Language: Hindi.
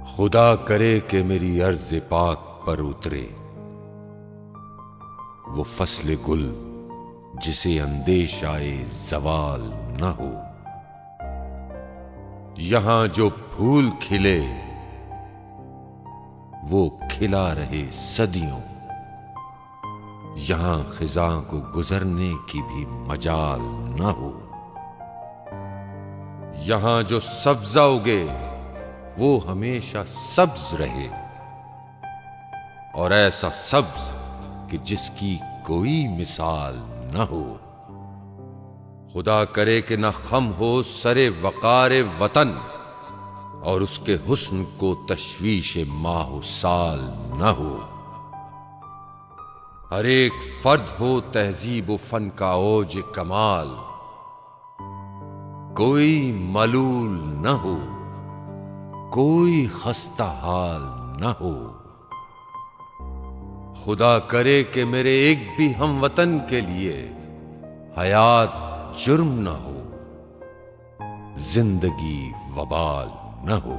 खुदा करे कि मेरी अर्ज़ पाक पर उतरे वो फसले गुल जिसे अंदेशाए जवाल न हो। यहां जो फूल खिले वो खिला रहे सदियों, यहां खिज़ां को गुजरने की भी मजाल न हो। यहां जो सब्जा उगे वो हमेशा सब्ज रहे, और ऐसा सब्ज कि जिसकी कोई मिसाल न हो। खुदा करे कि न खम हो सरे वक़ार वतन, और उसके हुस्न को तशवीश माहो साल न हो। हर एक फर्द हो तहजीब व फन का ओज कमाल, कोई मलूल न हो, कोई खस्ता हाल न हो। खुदा करे कि मेरे एक भी हमवतन के लिए हयात जुर्म न हो, जिंदगी वबाल न हो।